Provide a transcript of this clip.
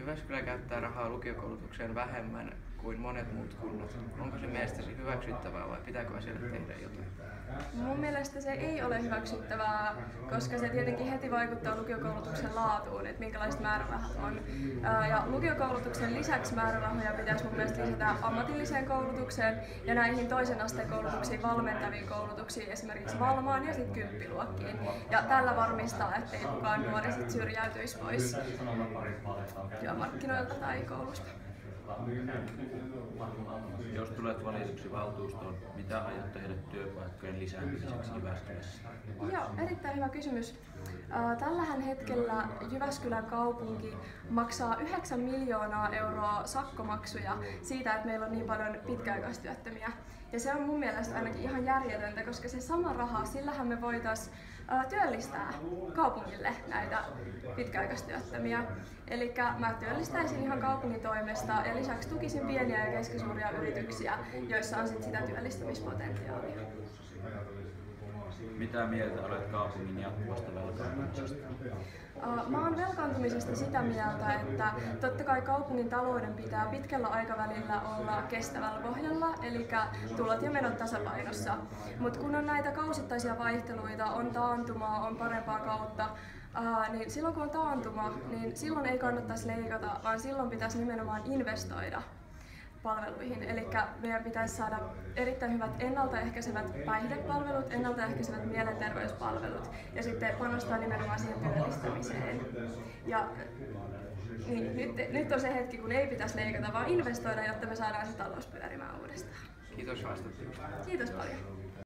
Jyväskylä käyttää rahaa lukiokoulutukseen vähemmän kuin monet muut kunnat. Onko se mielestäsi hyväksyttävää vai pitääkö asialle tehdä jotain? Mun mielestä se ei ole hyväksyttävää, koska se tietenkin heti vaikuttaa lukiokoulutuksen laatuun, että minkälaiset määrärahat on. Ja lukiokoulutuksen lisäksi määrärahoja pitäisi mun mielestä lisätä ammatilliseen koulutukseen ja näihin toisen asteen koulutuksiin valmentaviin koulutuksiin, esimerkiksi Valmaan ja sitten kymppiluokkiin. Ja tällä varmistaa, ettei kukaan nuori sit syrjäytyisi pois työmarkkinoilta tai koulusta. Jos tulet valituksi valtuustoon, mitä aiot tehdä työpaikkojen lisääntymiseksi Jyväskylässä? Joo, erittäin hyvä kysymys. Tällähän hetkellä Jyväskylän kaupunki maksaa 9 miljoonaa euroa sakkomaksuja siitä, että meillä on niin paljon pitkäaikaistyöttömiä. Ja se on mun mielestä ainakin ihan järjetöntä, koska se sama raha, sillähän me voitaisiin työllistää kaupungille näitä pitkäaikaistyöttömiä. Eli mä työllistäisin ihan kaupungin toimesta ja lisäksi tukisin pieniä ja keskisuuria yrityksiä, joissa on sit sitä työllistämispotentiaalia. Mitä mieltä olet kaupungin jatkuvasta velkaantumisesta? Mä oon velkaantumisesta sitä mieltä, että totta kai kaupungin talouden pitää pitkällä aikavälillä olla kestävällä pohjalla, eli tulot ja menot tasapainossa. Mutta kun on näitä kausittaisia vaihteluita, on taantumaa, on parempaa kautta, niin silloin kun on taantuma, niin silloin ei kannattaisi leikata, vaan silloin pitäisi nimenomaan investoida palveluihin. Eli meidän pitäisi saada erittäin hyvät ennaltaehkäisevät päihdepalvelut, ennaltaehkäisevät mielenterveyspalvelut ja sitten panostaa nimenomaan siihen työllistämiseen. Ja niin, nyt on se hetki, kun ei pitäisi leikata, vaan investoida, jotta me saadaan se talous pyörimään uudestaan. Kiitos haastattelusta. Kiitos paljon.